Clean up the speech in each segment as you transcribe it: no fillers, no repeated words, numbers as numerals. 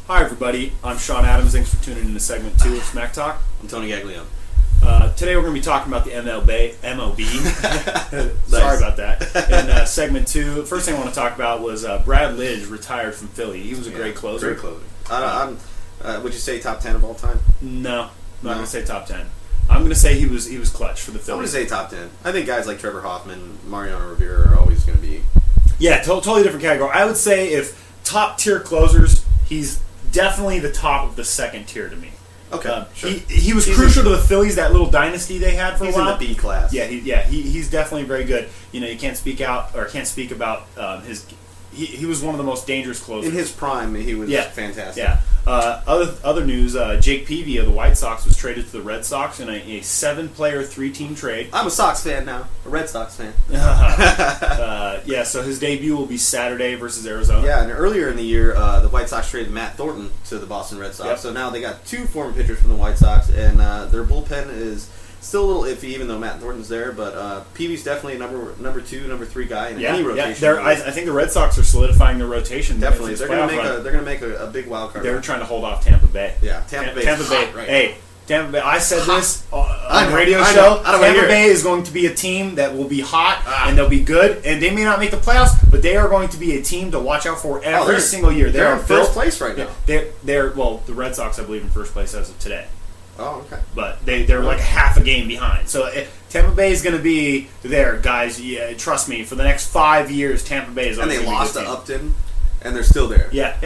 Hi, everybody. I'm Shawn Adams. Thanks for tuning in to segment 2 of Smacktalk. I'm Tony Gaglione. Today we're going to be talking about the MLB. Sorry about that. In segment 2, the first thing I want to talk about was Brad Lidge retired from Philly. He was a great closer. Great closer. Would you say top 10 of all time? No, I'm not going to say top 10. I'm going to say he was clutch for the Phillies. I'm going to say top 10. I think guys like Trevor Hoffman, Mariano Rivera are always going to be... Yeah, totally different category. I would say if top-tier closers, he's definitely the top of the second tier to me. Okay, sure. He was crucial to the Phillies, that little dynasty they had for a while. He's in the B class. Yeah, he's definitely very good. You know, you can't speak about his. He was one of the most dangerous closers. In his prime, he was fantastic. Yeah. Other news: Jake Peavy of the White Sox was traded to the Red Sox in a 7-player, 3-team trade. I'm a Sox fan now, a Red Sox fan. Yeah, so his debut will be Saturday versus Arizona. Yeah, and earlier in the year, the White Sox traded Matt Thornton to the Boston Red Sox. Yep. So now they got 2 former pitchers from the White Sox, and their bullpen is still a little iffy, even though Matt Thornton's there. But Peavy's definitely a number 2, number 3 guy in any rotation. Yeah, I think the Red Sox are solidifying their rotation. Definitely, they're going to make a big wild card. They're trying to hold off Tampa Bay. Yeah, Tampa Bay. Right. Hey, Tampa Bay. I said this on the radio show. Tampa Bay is going to be a team that will be hot and they'll be good, and they may not make the playoffs, but they are going to be a team to watch out for every single year. They're in first place right now. They're the Red Sox, I believe, in first place as of today. Oh, okay. But they're like half a game behind. So Tampa Bay is going to be there, guys. Yeah, trust me. For the next 5 years, Tampa Bay is. And they lost to Upton, and they're still there. Yeah,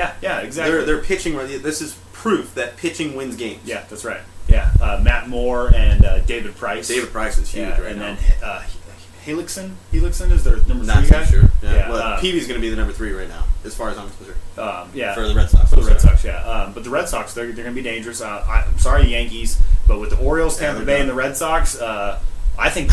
exactly. They're pitching. This is proof that pitching wins games. Yeah, that's right. Yeah, Matt Moore and David Price. David Price is huge right now. And then Helixson is their number 3 guy. Not too sure. Yeah. Well, Peavy's going to be the number 3 right now, as far as I'm concerned. For the Red Sox. For the Red Sox, yeah. But the Red Sox, they're going to be dangerous. I'm sorry, Yankees, but with the Orioles, Tampa Bay, and the Red Sox, I think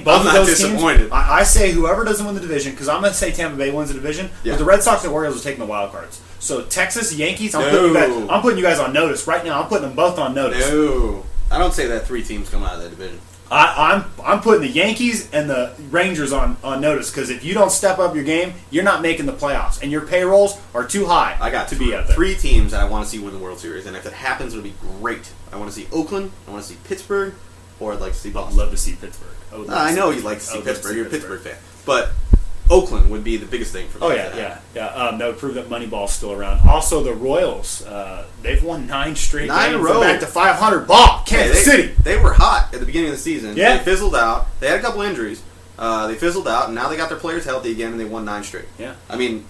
both of those teams. I say whoever doesn't win the division, because I'm going to say Tampa Bay wins the division, but the Red Sox and Orioles are taking the wild cards. So Texas, Yankees, I'm putting you guys on notice right now. I'm putting them both on notice. No, I don't say that 3 teams come out of that division. I'm putting the Yankees and the Rangers on notice, because if you don't step up your game, you're not making the playoffs, and your payrolls are too high. I got to be out there. 3 teams that I want to see win the World Series, and if it happens, it'll be great. I want to see Oakland, I want to see Pittsburgh, or I'd like to see Boston. I'd love to see Pittsburgh. I know you'd like to see Pittsburgh. You're a Pittsburgh fan, but Oakland would be the biggest thing for me. Oh yeah. That would prove that Moneyball's still around. Also, the Royals, they've won 9 straight games. 9 in a row. Back to 500. Ball, Kansas City. They were hot at the beginning of the season. Yeah. They fizzled out. They had a couple injuries. They fizzled out, and now they got their players healthy again, and they won 9 straight. Yeah. I mean,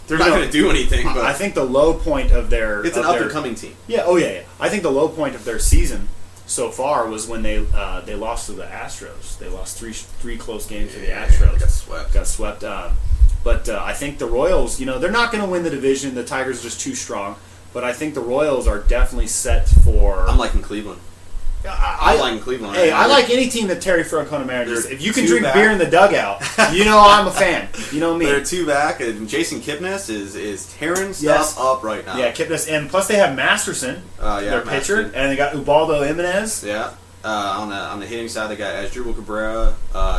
they're not going to do anything. But I think the low point of their it's an up and coming team. Yeah. Oh yeah. I think the low point of their season so far was when they lost to the Astros. They lost three close games to the Astros. Got swept. But I think the Royals, they're not going to win the division. The Tigers are just too strong. But I think the Royals are definitely set for. I'm liking Cleveland. I'm liking Cleveland. Hey, I like any team that Terry Francona manages. If you can drink beer in the dugout, I'm a fan. You know me. They're 2 back, and Jason Kipnis is tearing stuff up right now. Yeah, Kipnis, and plus they have Masterson, their pitcher, and they got Ubaldo Jimenez. Yeah. On the hitting side, they got Asdrubal Cabrera,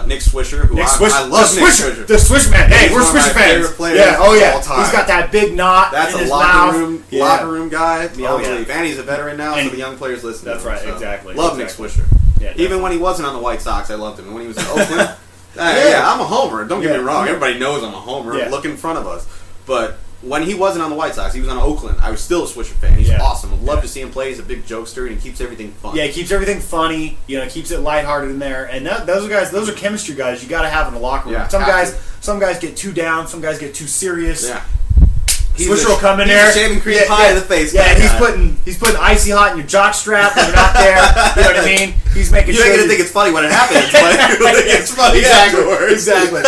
Nick Swisher, who I love. Nick Swisher, the Swish man. Hey, we're Swisher fans. Yeah, he's got that big knot. That's in a his locker room guy. And he's a veteran now, so the young players listen. That's to him, right, so. exactly. Love Nick Swisher. Yeah, even when he wasn't on the White Sox, I loved him. And when he was in Oakland, I'm a homer. Don't get me wrong. Everybody knows I'm a homer. Yeah. Look in front of us, but. When he wasn't on the White Sox, he was on Oakland. I was still a Swisher fan. He's awesome. I'd love to see him play. He's a big jokester, and he keeps everything fun. Yeah, he keeps everything funny. Keeps it lighthearted in there. And those are chemistry guys you got to have in the locker room. Yeah, some guys get too down. Some guys get too serious. Yeah. Swisher will come in there. He's a shaving cream pie in the face. Yeah, he's putting icy hot in your jock strap when you're not there. You know what I mean? He's making sure. You're going to think it's funny when it happens, but it's funny afterwards. Exactly.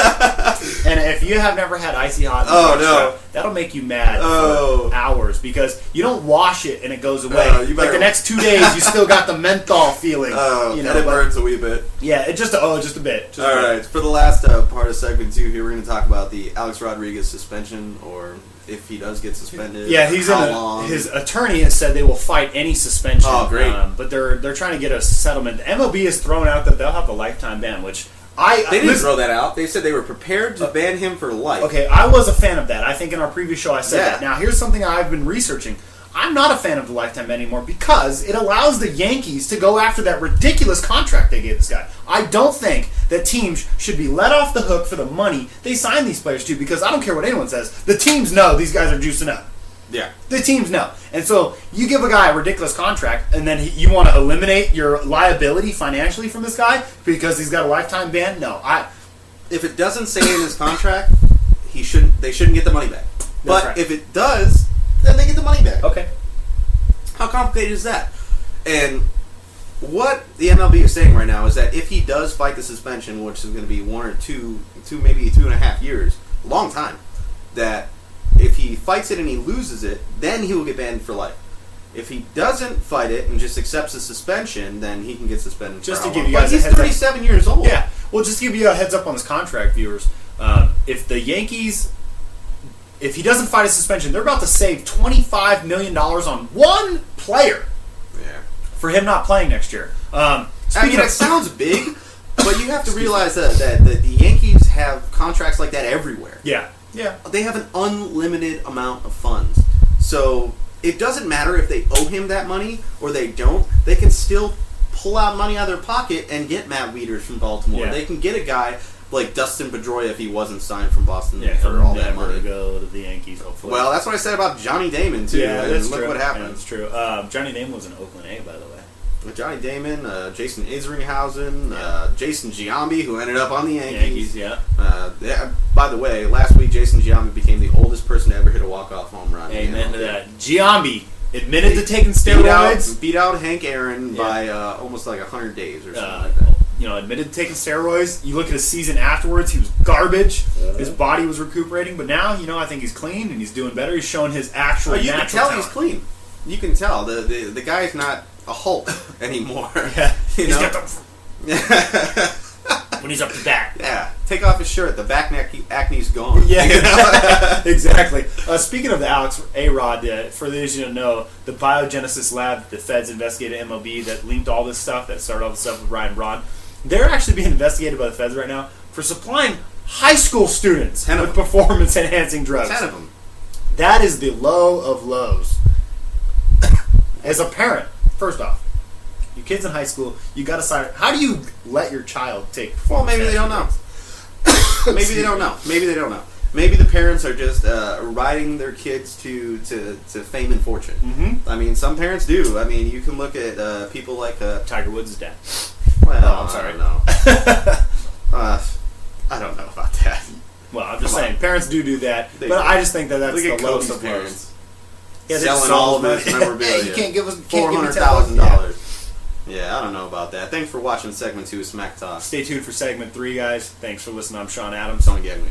And if you have never had icy hot in your jock strap, that'll make you mad for hours because you don't wash it and it goes away. Like the next 2 days, you still got the menthol feeling. And it burns a wee bit. Yeah, just a bit. All right, for the last part of segment 2 here, we're going to talk about the Alex Rodriguez suspension, or if he does get suspended. Yeah, his attorney has said they will fight any suspension. Oh, great. But they're trying to get a settlement. The MLB has thrown out that they'll have a lifetime ban, which They didn't throw that out. They said they were prepared to ban him for life. Okay, I was a fan of that. I think in our previous show I said that. Now, here's something I've been researching. I'm not a fan of the lifetime ban anymore because it allows the Yankees to go after that ridiculous contract they gave this guy. I don't think that teams should be let off the hook for the money they sign these players to because I don't care what anyone says. The teams know these guys are juicing up. Yeah. The teams know. And so you give a guy a ridiculous contract and then you want to eliminate your liability financially from this guy because he's got a lifetime ban? No. If it doesn't say in his contract, they shouldn't get the money back. But right. If it does, then they get the money back. Okay. How complicated is that? And what the MLB is saying right now is that if he does fight the suspension, which is going to be 1 or 2, maybe 2.5 years, a long time, that if he fights it and he loses it, then he will get banned for life. If he doesn't fight it and just accepts the suspension, then he can get suspended. Just for to give you guys But he's 37 years old. Yeah. Well, just to give you a heads up on this contract, viewers. If the Yankees, if he doesn't fight a suspension, they're about to save $25 million on one player. Yeah. For him not playing next year. It sounds big, but you have to realize that the Yankees have contracts like that everywhere. Yeah. Yeah. They have an unlimited amount of funds. So it doesn't matter if they owe him that money or they don't. They can still pull out money out of their pocket and get Matt Wieters from Baltimore. Yeah. They can get a guy like Dustin Pedroia if he wasn't signed from Boston for all that money. To go to the Yankees, hopefully. Well, that's what I said about Johnny Damon, too. Yeah, and that's look true. what happened. Yeah, that's true. Johnny Damon was in Oakland A, by the way. Johnny Damon, Jason Isringhausen, Jason Giambi, who ended up on the Yankees. By the way, last week Jason Giambi became the oldest person to ever hit a walk-off home run. Amen to that. Giambi admitted to taking steroids. Beat out Hank Aaron by almost like 100 days or something like that. Admitted to taking steroids. You look at his season afterwards, he was garbage. His body was recuperating, but now, I think he's clean and he's doing better. He's showing his actual natural can tell talent. He's clean. You can tell. The guy's not a Hulk anymore. Yeah. He's got when he's up to bat. Yeah. Take off his shirt. The back neck acne's gone. Yeah, exactly. Speaking of the Alex A-Rod, for those you don't know, the biogenesis lab the feds investigated at MLB that linked all this stuff, that started all this stuff with Ryan Braun, they're actually being investigated by the feds right now for supplying high school students with performance-enhancing drugs. 10 of them. That is the low of lows. As a parent, first off, your kid's in high school, you got to decide, how do you let your child take performance? Well, maybe they don't know. Maybe they don't know. Maybe they don't know. Maybe the parents are just riding their kids to fame and fortune. Mm-hmm. I mean, some parents do. I mean, you can look at people like Tiger Woods' dad. Well, I'm sorry. No. I don't know about that. Well, I'm just saying, parents do that, but I just think that's the lowest of parents. Yeah, selling all of his memorabilia. You can't give us $400,000. Yeah, I don't know about that. Thanks for watching segment 2 of Smack Talk. Stay tuned for segment 3, guys. Thanks for listening. I'm Shawn Adams. Gaglione.